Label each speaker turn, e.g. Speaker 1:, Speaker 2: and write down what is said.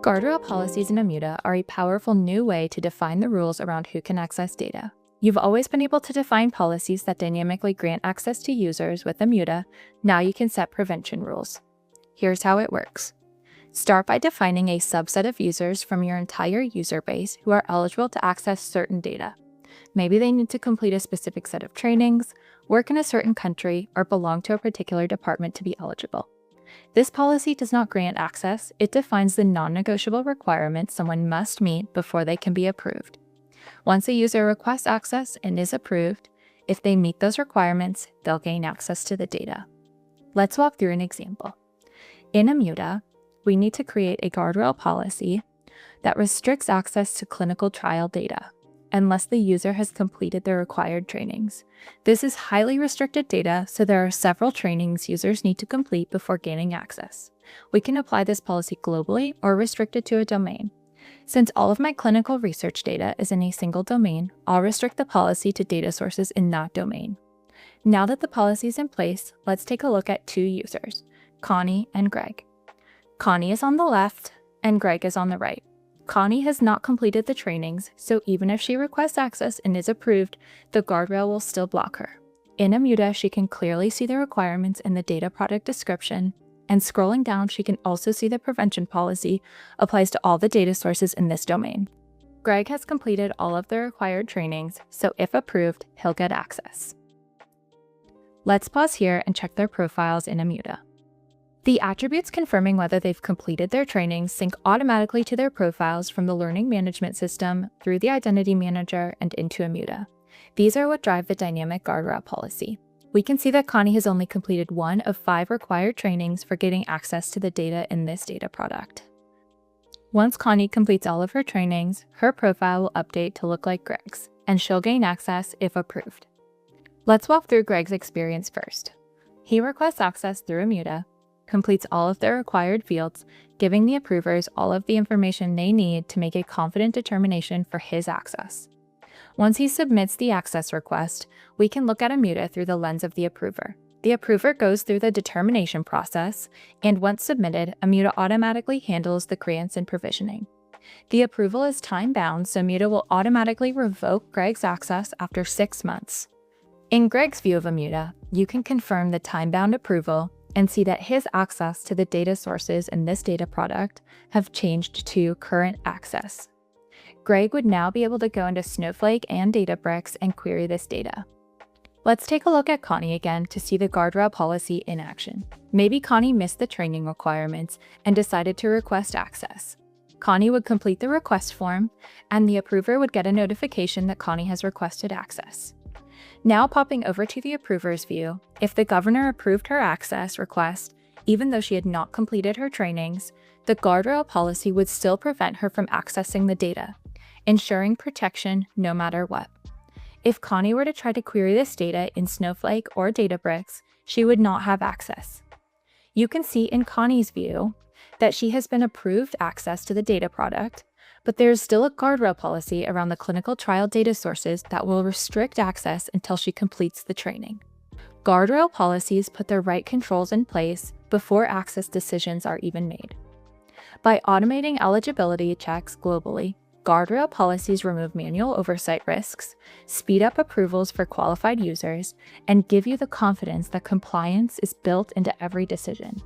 Speaker 1: Guardrail policies in Immuta are a powerful new way to define the rules around who can access data. You've always been able to define policies that dynamically grant access to users with Immuta. Now you can set prevention rules. Here's how it works. Start by defining a subset of users from your entire user base who are eligible to access certain data. Maybe they need to complete a specific set of trainings, work in a certain country, or belong to a particular department to be eligible. This policy does not grant access, it defines the non-negotiable requirements someone must meet before they can be approved. Once a user requests access and is approved, if they meet those requirements, they'll gain access to the data. Let's walk through an example. In Immuta, we need to create a guardrail policy that restricts access to clinical trial data unless the user has completed the required trainings. This is highly restricted data, so there are several trainings users need to complete before gaining access. We can apply this policy globally or restrict it to a domain. Since all of my clinical research data is in a single domain, I'll restrict the policy to data sources in that domain. Now that the policy is in place, let's take a look at two users, Connie and Greg. Connie is on the left and Greg is on the right. Connie has not completed the trainings, so even if she requests access and is approved, the guardrail will still block her. In Immuta, she can clearly see the requirements in the data product description, and scrolling down, she can also see the prevention policy applies to all the data sources in this domain. Greg has completed all of the required trainings, so if approved, he'll get access. Let's pause here and check their profiles in Immuta. The attributes confirming whether they've completed their trainings sync automatically to their profiles from the learning management system through the identity manager and into Immuta. These are what drive the dynamic guardrail policy. We can see that Connie has only completed 1 of 5 required trainings for getting access to the data in this data product. Once Connie completes all of her trainings, her profile will update to look like Greg's, and she'll gain access if approved. Let's walk through Greg's experience first. He requests access through Immuta, completes all of the required fields, giving the approvers all of the information they need to make a confident determination for his access. Once he submits the access request, we can look at Immuta through the lens of the approver. The approver goes through the determination process, and once submitted, Immuta automatically handles the grants and provisioning. The approval is time-bound, so Immuta will automatically revoke Greg's access after 6 months. In Greg's view of Immuta, you can confirm the time-bound approval and see that his access to the data sources in this data product have changed to current access. Greg would now be able to go into Snowflake and Databricks and query this data. Let's take a look at Connie again to see the guardrail policy in action. Maybe Connie missed the training requirements and decided to request access. Connie would complete the request form, and the approver would get a notification that Connie has requested access. Now popping over to the approver's view, if the governor approved her access request, even though she had not completed her trainings, the guardrail policy would still prevent her from accessing the data, ensuring protection no matter what. If Connie were to try to query this data in Snowflake or Databricks, she would not have access. You can see in Connie's view that she has been approved access to the data product, but there is still a guardrail policy around the clinical trial data sources that will restrict access until she completes the training. Guardrail policies put the right controls in place before access decisions are even made. By automating eligibility checks globally, guardrail policies remove manual oversight risks, speed up approvals for qualified users, and give you the confidence that compliance is built into every decision.